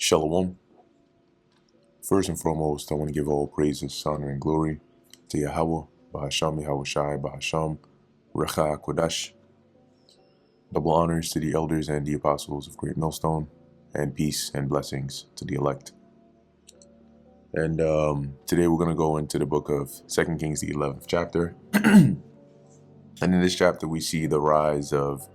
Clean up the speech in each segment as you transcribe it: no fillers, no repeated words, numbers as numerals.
Shalom. First and foremost, I want to give all praises, honor, and glory to Yahweh, Bahasham Yahushai, Bahasham, Recha Kodash. Double honors to the elders and the apostles of Great Millstone, and peace and blessings to the elect. And today we're going to go into the book of 2 Kings, the 11th chapter. And in this chapter, we see the rise of,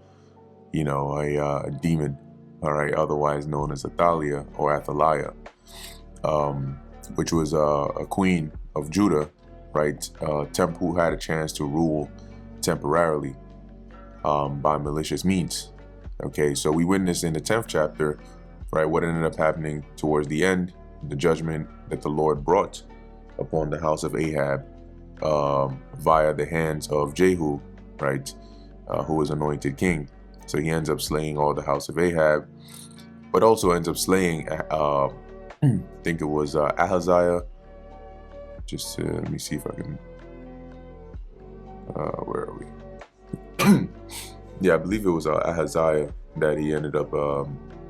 a demon, all right, otherwise known as Athaliah or Athaliah, which was a queen of Judah, right, who had a chance to rule temporarily by malicious means. Okay, so we witnessed in the 10th chapter, right, what ended up happening towards the end, the judgment that the Lord brought upon the house of Ahab via the hands of Jehu, right, who was anointed king. So he ends up slaying all the house of Ahab, but also ends up slaying, I think it was Ahaziah. Just let me see if I can, where are we? Yeah, I believe it was Ahaziah that he ended up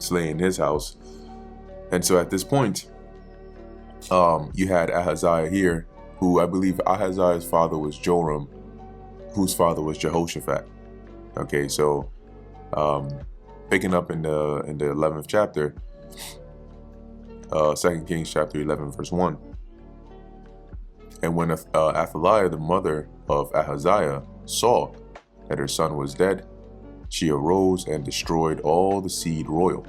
slaying his house. And so at this point, you had Ahaziah here, who I believe Ahaziah's father was Joram, whose father was Jehoshaphat. Okay, so picking up in the 11th chapter, 2 Kings chapter 11 verse 1. And when Athaliah, the mother of Ahaziah, saw that her son was dead, she arose and destroyed all the seed royal.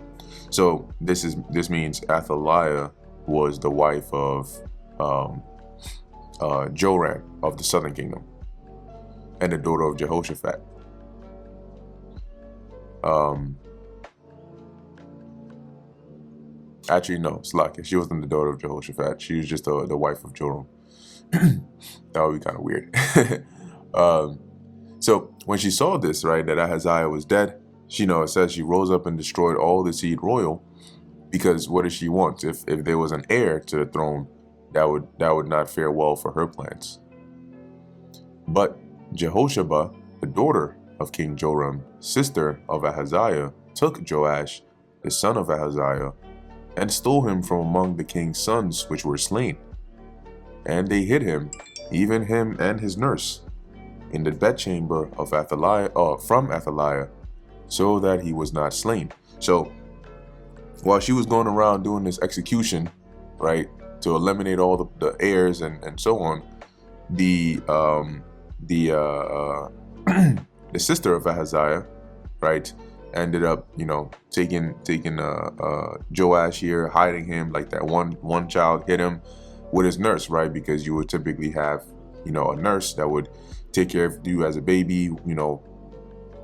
So this means Athaliah was the wife of Joram of the southern kingdom and the daughter of Jehoshaphat. Actually, no, Slakia. She wasn't the daughter of Jehoshaphat. She was just the wife of Joram. That would be kind of weird. So when she saw this, right, that Ahaziah was dead, it says she rose up and destroyed all the seed royal, because what does she want? If there was an heir to the throne, that would not fare well for her plans. But Jehoshaphat, the daughter of King Joram, sister of Ahaziah, took Joash, the son of Ahaziah, and stole him from among the king's sons which were slain. And they hid him, even him and his nurse, in the bedchamber of from Athaliah, so that he was not slain. So while she was going around doing this execution, right, to eliminate all the heirs and so on, the sister of Ahaziah, right, ended up, taking Joash here, hiding him, like that one child hid him with his nurse, right, because you would typically have, a nurse that would take care of you as a baby,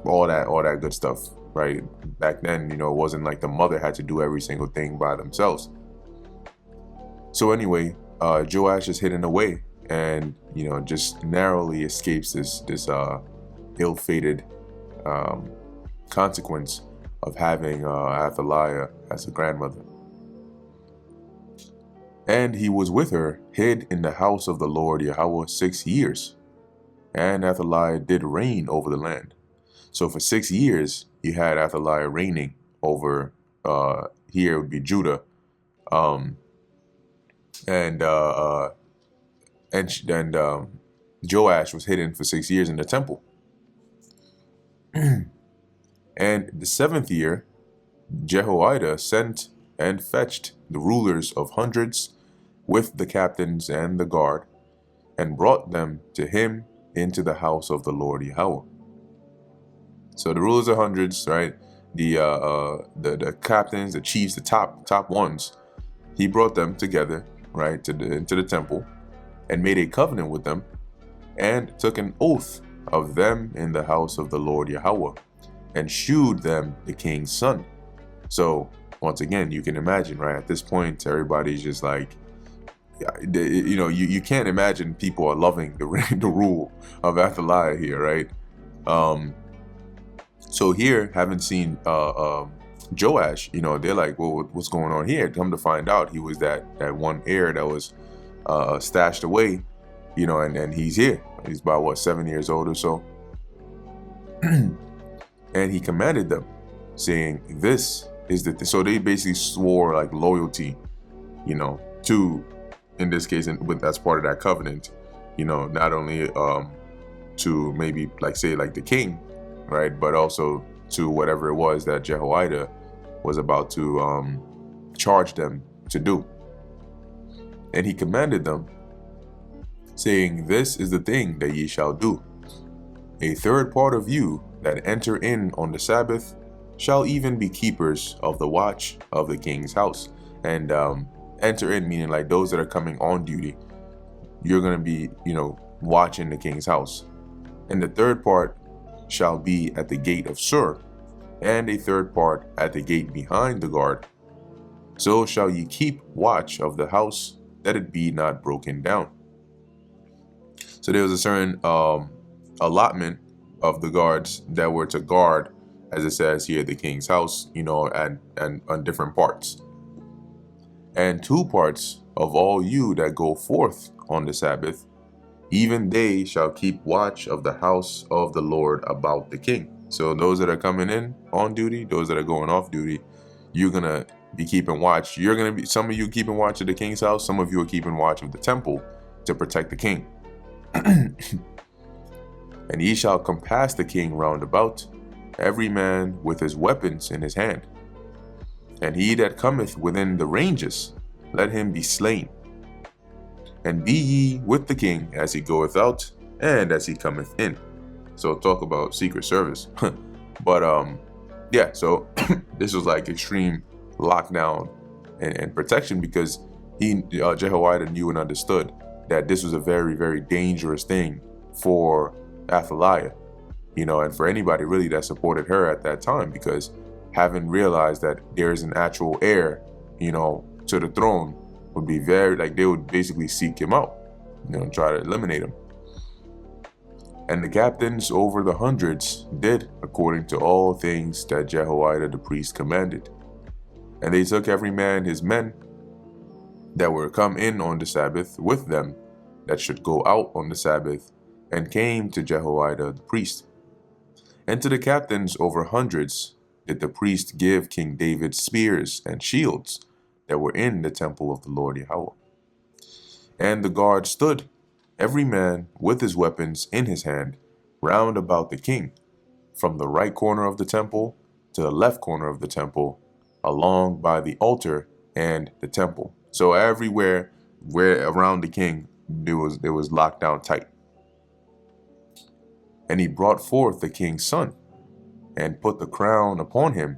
all that good stuff, right? Back then, it wasn't like the mother had to do every single thing by themselves. So anyway, Joash is hidden away and, just narrowly escapes this ill-fated consequence of having Athaliah as a grandmother. And he was with her, hid in the house of the Lord Yahweh 6 years. And Athaliah did reign over the land. So for 6 years, you had Athaliah reigning over, here would be Judah. Joash was hidden for 6 years in the temple. And the 7th year, Jehoiada sent and fetched the rulers of hundreds with the captains and the guard, and brought them to him into the house of the Lord Yahweh. So the rulers of hundreds, right, the captains, the chiefs, the top ones, he brought them together, right, into the temple, and made a covenant with them, and took an oath of them in the house of the Lord Yahweh, and shewed them the king's son. So once again, you can imagine, right, at this point, everybody's just like, you can't imagine people are loving the rule of Athaliah here, right? So here, having seen Joash, they're like, well, what's going on here? Come to find out, he was that one heir that was stashed away, and he's here. He's about 7 years old or so. And he commanded them, saying, "This is that so they basically swore like loyalty, to, in this case, and with as part of that covenant, not only to maybe like say like the king, right, but also to whatever it was that Jehoiada was about to charge them to do. And he commanded them, saying, "This is the thing that ye shall do. A third part of you that enter in on the Sabbath shall even be keepers of the watch of the king's house." And enter in meaning like those that are coming on duty. You're going to be, watching the king's house. And the third part shall be at the gate of Sur, and a third part at the gate behind the guard. So shall ye keep watch of the house, that it be not broken down. So there was a certain allotment of the guards that were to guard, as it says here, the king's house, and on different parts. And 2 parts of all you that go forth on the Sabbath, even they shall keep watch of the house of the Lord about the king. So those that are coming in on duty, those that are going off duty, you're going to be keeping watch. You're going to be, some of you keeping watch of the king's house. Some of you are keeping watch of the temple to protect the king. And ye shall compass the king round about, every man with his weapons in his hand. And he that cometh within the ranges, let him be slain. And be ye with the king as he goeth out, and as he cometh in. So talk about Secret Service. But yeah, so this was like extreme lockdown and protection, because Jehoiada knew and understood that this was a very, very dangerous thing for Athaliah, and for anybody really that supported her at that time, because having realized that there is an actual heir, to the throne, would be very, like, they would basically seek him out, and try to eliminate him. And the captains over the hundreds did according to all things that Jehoiada the priest commanded. And they took every man his men that were come in on the Sabbath with them that should go out on the Sabbath, and came to Jehoiada the priest. And to the captains over hundreds did the priest give King David spears and shields that were in the temple of the Lord Yahweh. And the guard stood, every man with his weapons in his hand, round about the king, from the right corner of the temple to the left corner of the temple, along by the altar and the temple. So everywhere where around the king, there was locked down tight. And he brought forth the king's son, and put the crown upon him,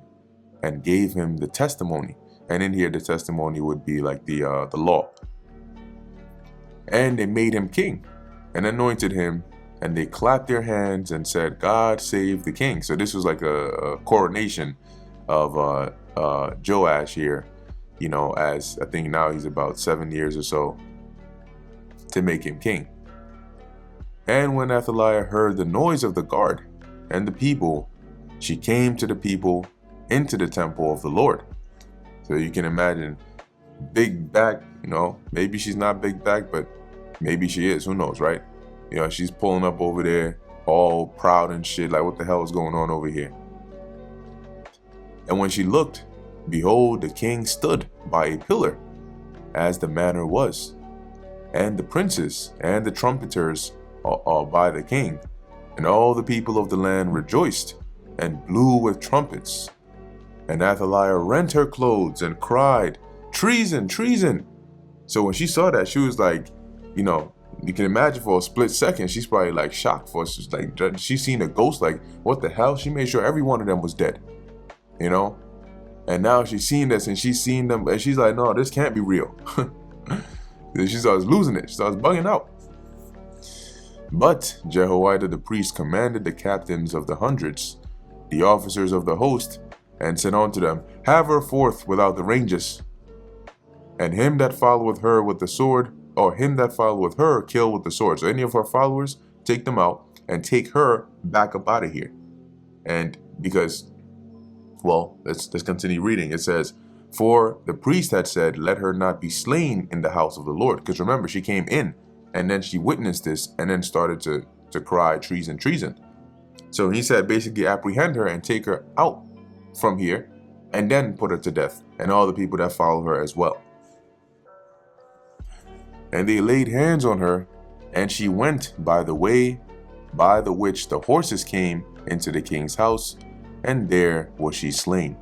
and gave him the testimony. And in here, the testimony would be like the law. And they made him king, and anointed him, and they clapped their hands and said, "God save the king." So this was like a coronation of Joash here, as I think now he's about 7 years or so, to make him king. And when Athaliah heard the noise of the guard and the people, she came to the people into the temple of the Lord. So you can imagine, big back, maybe she's not big back, but maybe she is, who knows, right? She's pulling up over there, all proud and shit, like, what the hell is going on over here? And when she looked, behold, the king stood by a pillar, as the manner was, and the princes and the trumpeters are by the king, and all the people of the land rejoiced and blew with trumpets. And Athaliah rent her clothes and cried, "Treason, treason!" So when she saw that, she was like, you can imagine for a split second, she's probably like shocked for us. Like, she's seen a ghost, like, what the hell? She made sure every one of them was dead, And now she's seen this, and she's seen them, and she's like, no, this can't be real. She starts losing it. She starts bugging out. But Jehoiada the priest commanded the captains of the hundreds, the officers of the host, and said unto them, "Have her forth without the ranges, and him that followeth her with the sword, or him that followeth her, kill with the sword." So any of her followers, take them out and take her back up out of here. And because, well, let's continue reading. It says, "For the priest had said, let her not be slain in the house of the Lord." Because remember, she came in, and then she witnessed this, and then started to cry, "Treason, treason." So he said, basically, apprehend her and take her out from here, and then put her to death, and all the people that follow her as well. And they laid hands on her, and she went by the way by the which the horses came into the king's house, and there was she slain.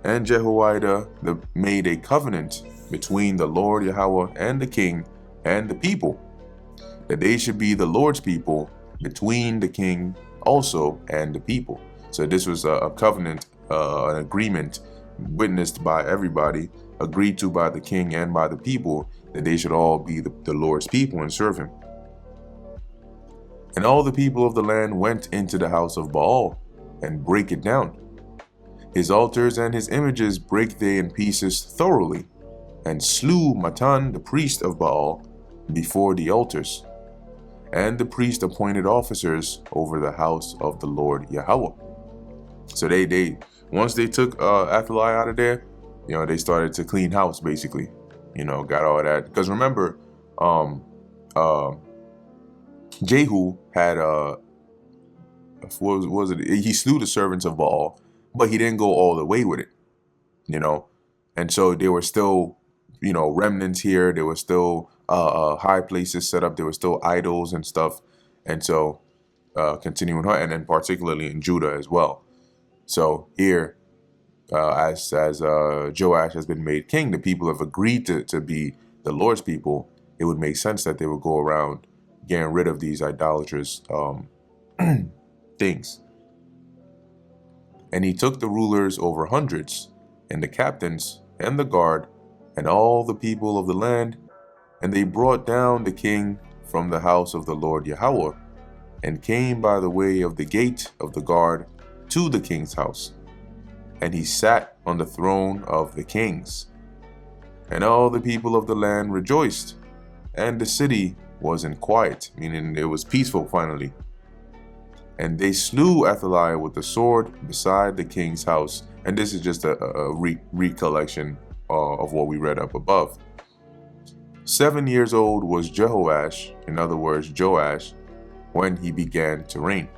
And Jehoiada made a covenant between the Lord Yahweh and the king and the people, that they should be the Lord's people between the king also and the people. So this was a covenant, an agreement witnessed by everybody, agreed to by the king and by the people, that they should all be the Lord's people and serve him. And all the people of the land went into the house of Baal and brake it down. His altars and his images brake they in pieces thoroughly, and slew Matan, the priest of Baal, before the altars. And the priest appointed officers over the house of the Lord Yahweh. So they once they took Athaliah out of there, they started to clean house, basically. Got all that. Because remember, Jehu had what was it? He slew the servants of Baal, but he didn't go all the way with it, And so there were still, remnants here. There were still high places set up. There were still idols and stuff. And so continuing on, and then particularly in Judah as well. So here, as Joash has been made king, the people have agreed to be the Lord's people. It would make sense that they would go around getting rid of these idolatrous things. And he took the rulers over hundreds, and the captains, and the guard, and all the people of the land, and they brought down the king from the house of the Lord Yahweh, and came by the way of the gate of the guard to the king's house. And he sat on the throne of the kings. And all the people of the land rejoiced, and the city was in quiet, meaning it was peaceful finally. And they slew Athaliah with the sword beside the king's house. And this is just a recollection of what we read up above. 7 years old was Jehoash, in other words, Joash, when he began to reign.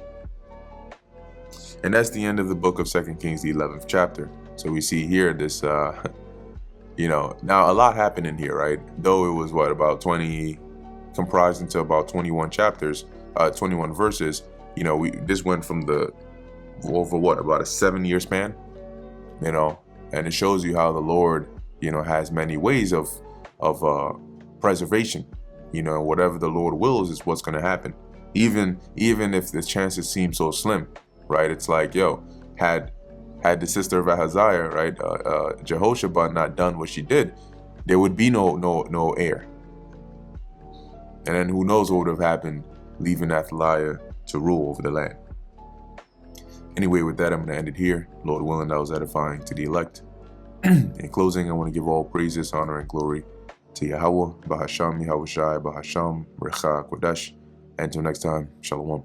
And that's the end of the book of 2 Kings, the 11th chapter. So we see here this, now a lot happened in here, right? Though it was comprised into about 21 chapters, 21 verses. This went from about a 7-year span, and it shows you how the Lord, has many ways of preservation. Whatever the Lord wills is what's going to happen. Even if the chances seem so slim, right? It's like, had the sister of Ahaziah, right, Jehoshaphat, not done what she did, there would be no heir. And then who knows what would have happened, leaving Athaliah to rule over the land. Anyway, with that, I'm going to end it here. Lord willing, that was edifying to the elect. In closing, I want to give all praises, honor, and glory to Yahweh, Bahasham, Yahweh Shai, Bahasham, Recha, Kodesh. Until next time, Shalom.